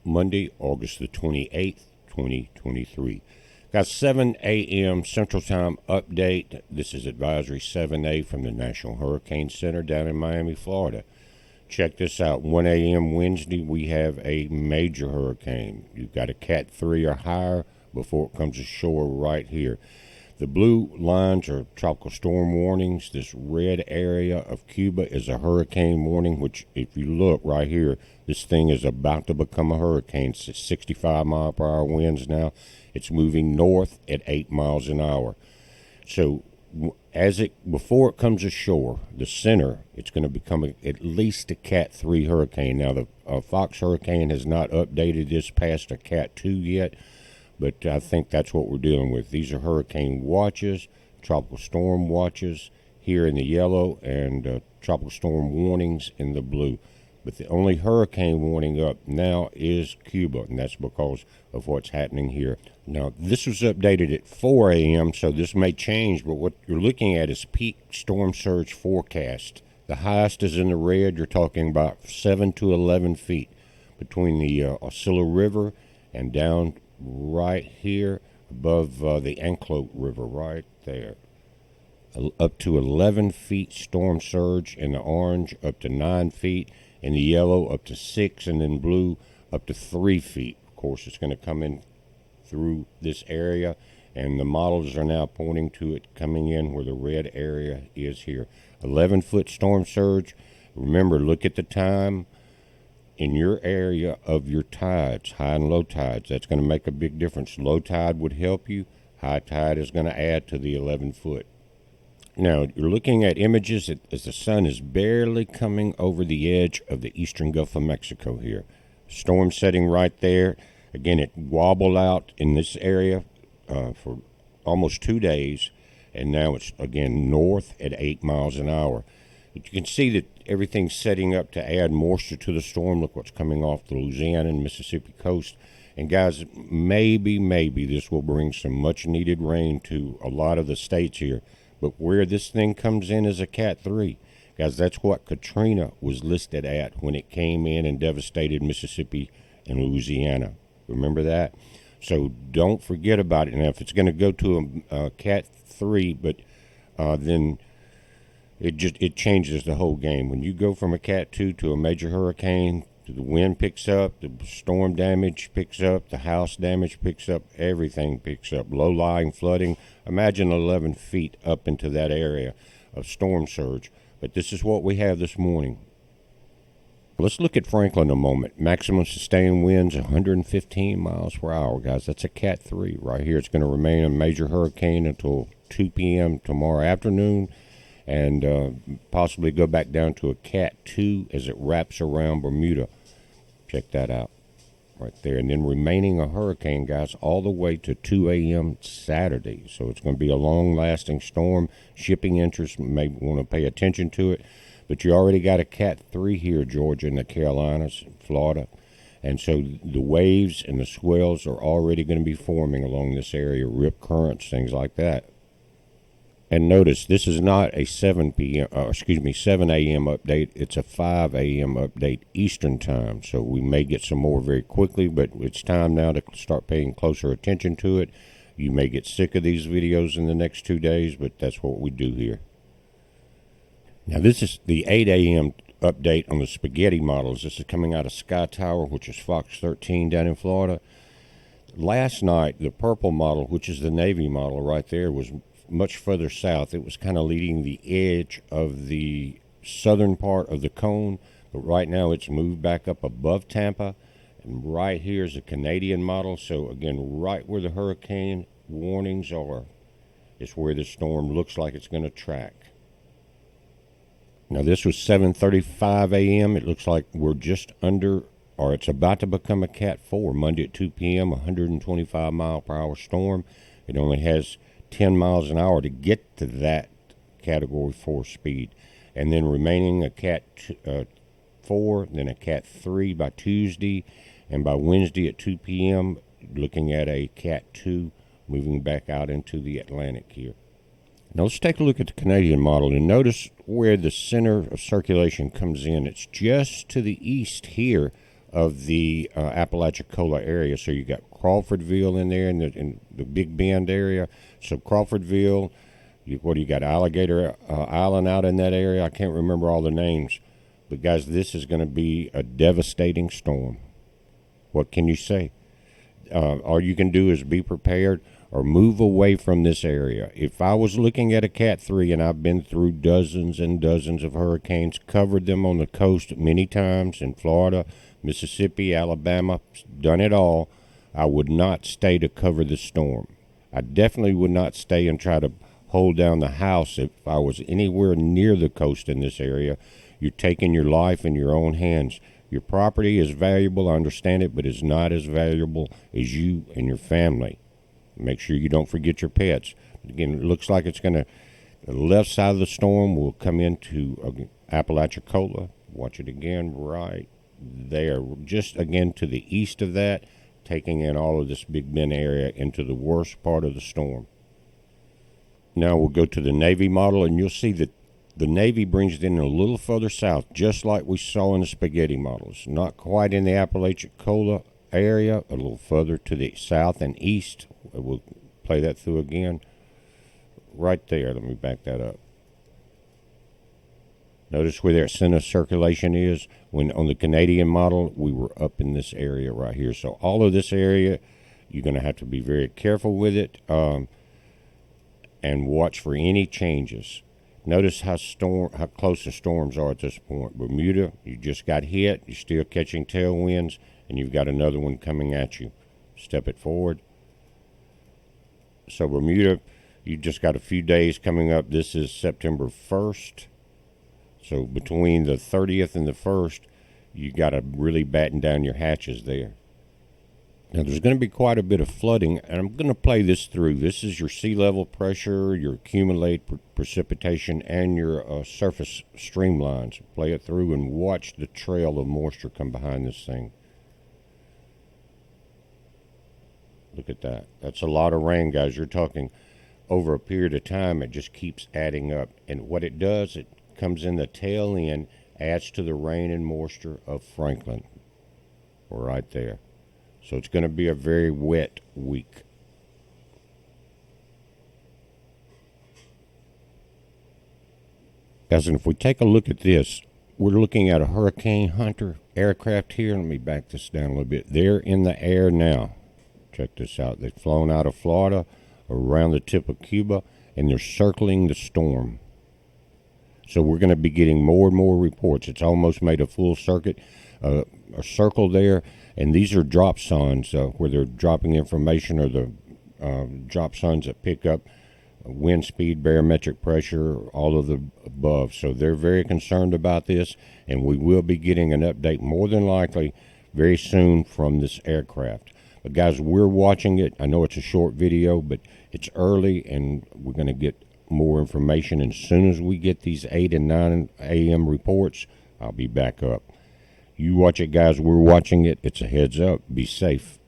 Monday, August the 28th, 2023. Got 7 a.m. Central Time update. This is Advisory 7A from the National Hurricane Center down in Miami, Florida. Check this out. 1 a.m. Wednesday, we have a major hurricane. You've got a Cat 3 or higher before it comes ashore right here. The blue lines are tropical storm warnings. This red area of Cuba is a hurricane warning, which if you look right here, this thing is about to become a hurricane. It's 65 mile per hour winds now. It's moving north at 8 miles an hour. So before it comes ashore, the center, it's going to become at least a Cat 3 hurricane. Now, the Fox hurricane has not updated this past a Cat 2 yet, but I think that's what we're dealing with. These are hurricane watches, tropical storm watches here in the yellow, and tropical storm warnings in the blue. But the only hurricane warning up now is Cuba, and that's because of what's happening here. Now, this was updated at 4 a.m., so this may change, but what you're looking at is peak storm surge forecast. The highest is in the red. You're talking about 7 to 11 feet between the Osceola River and down right here above the Anclote River right there. Up to 11 feet storm surge in the orange, up to 9 feet. In the yellow, up to 6, and in blue, up to 3 feet. Of course, it's going to come in through this area, and the models are now pointing to it coming in where the red area is here. 11-foot storm surge. Remember, look at the time in your area of your tides, high and low tides. That's going to make a big difference. Low tide would help you. High tide is going to add to the 11-foot. Now, you're looking at images as the sun is barely coming over the edge of the eastern Gulf of Mexico here. Storm setting right there. Again, it wobbled out in this area for almost 2 days, and now it's, again, north at 8 miles an hour. But you can see that everything's setting up to add moisture to the storm. Look what's coming off the Louisiana and Mississippi coast. And, guys, maybe this will bring some much-needed rain to a lot of the states here. But where this thing comes in is a Cat 3. Guys, that's what Katrina was listed at when it came in and devastated Mississippi and Louisiana. Remember that? So don't forget about it. Now, if it's going to go to a Cat 3, but then it changes the whole game. When you go from a Cat 2 to a major hurricane, the wind picks up, the storm damage picks up, the house damage picks up, everything picks up. Low-lying flooding. Imagine 11 feet up into that area of storm surge. But this is what we have this morning. Let's look at Franklin a moment. Maximum sustained winds 115 miles per hour, guys. That's a Cat 3 right here. It's going to remain a major hurricane until 2 p.m. tomorrow afternoon, and possibly go back down to a Cat 2 as it wraps around Bermuda. Check that out right there. And then remaining a hurricane, guys, all the way to 2 a.m. Saturday. So it's going to be a long-lasting storm. Shipping interests may want to pay attention to it. But you already got a Cat 3 here, Georgia and the Carolinas, Florida. And so the waves and the swells are already going to be forming along this area, rip currents, things like that. And notice, this is not a 7 a.m. update. It's a 5 a.m. update Eastern Time. So we may get some more very quickly, but it's time now to start paying closer attention to it. You may get sick of these videos in the next 2 days, but that's what we do here. Now, this is the 8 a.m. update on the spaghetti models. This is coming out of Sky Tower, which is Fox 13 down in Florida. Last night, the purple model, which is the Navy model right there, was much further south. It was kind of leading the edge of the southern part of the cone, but right now it's moved back up above Tampa, and right here is a Canadian model. So again, right where the hurricane warnings are is where the storm looks like it's going to track. Now, this was 7:35 a.m. It looks like we're just under, or it's about to become a Cat 4 Monday at 2 p.m., 125 mile per hour storm. It only has 10 miles an hour to get to that Category 4 speed. And then remaining a Cat 4, then a Cat 3 by Tuesday, and by Wednesday at 2 p.m., looking at a Cat 2 moving back out into the Atlantic here. Now let's take a look at the Canadian model and notice where the center of circulation comes in. It's just to the east here of the Apalachicola area. So you got Crawfordville in there, in the Big Bend area. So Crawfordville, what do you got? Alligator Island out in that area. I can't remember all the names. But guys, this is going to be a devastating storm. What can you say? All you can do is be prepared or move away from this area. If I was looking at a Cat 3, and I've been through dozens and dozens of hurricanes, covered them on the coast many times in Florida, Mississippi, Alabama, done it all, I would not stay to cover the storm. I definitely would not stay and try to hold down the house if I was anywhere near the coast in this area. You're taking your life in your own hands. Your property is valuable, I understand it, but it's not as valuable as you and your family. Make sure you don't forget your pets. Again, it looks like it's going to, the left side of the storm will come into Apalachicola. Watch it again right there. Just again to the east of that, taking in all of this Big Bend area into the worst part of the storm. Now we'll go to the Navy model, and you'll see that the Navy brings it in a little further south, just like we saw in the spaghetti models. Not quite in the Apalachicola area, a little further to the south and east. We'll play that through again. Right there. Let me back that up. Notice where their center circulation is. When on the Canadian model, we were up in this area right here. So all of this area, you're going to have to be very careful with it and watch for any changes. Notice how close the storms are at this point. Bermuda, you just got hit. You're still catching tailwinds, and you've got another one coming at you. Step it forward. So Bermuda, you just got a few days coming up. This is September 1st. So between the 30th and the 1st, you got to really batten down your hatches there. Now, there's going to be quite a bit of flooding, and I'm going to play this through. This is your sea level pressure, your accumulated precipitation, and your surface streamlines. Play it through and watch the trail of moisture come behind this thing. Look at that. That's a lot of rain, guys. You're talking over a period of time. It just keeps adding up. And what it does, it comes in the tail end, adds to the rain and moisture of Franklin. Right there. So it's going to be a very wet week. Guys, and if we take a look at this, we're looking at a Hurricane Hunter aircraft here. Let me back this down a little bit. They're in the air now. Check this out. They've flown out of Florida, around the tip of Cuba, and they're circling the storm. So we're going to be getting more and more reports. It's almost made a full circuit, a circle there. And these are drop signs where they're dropping information, or the drop signs that pick up wind speed, barometric pressure, all of the above. So they're very concerned about this, and we will be getting an update more than likely very soon from this aircraft. But guys, we're watching it. I know it's a short video, but it's early, and we're going to get more information. And as soon as we get these 8 and 9 a.m. reports, I'll be back up. You watch it, guys. We're watching it. It's a heads up. Be safe.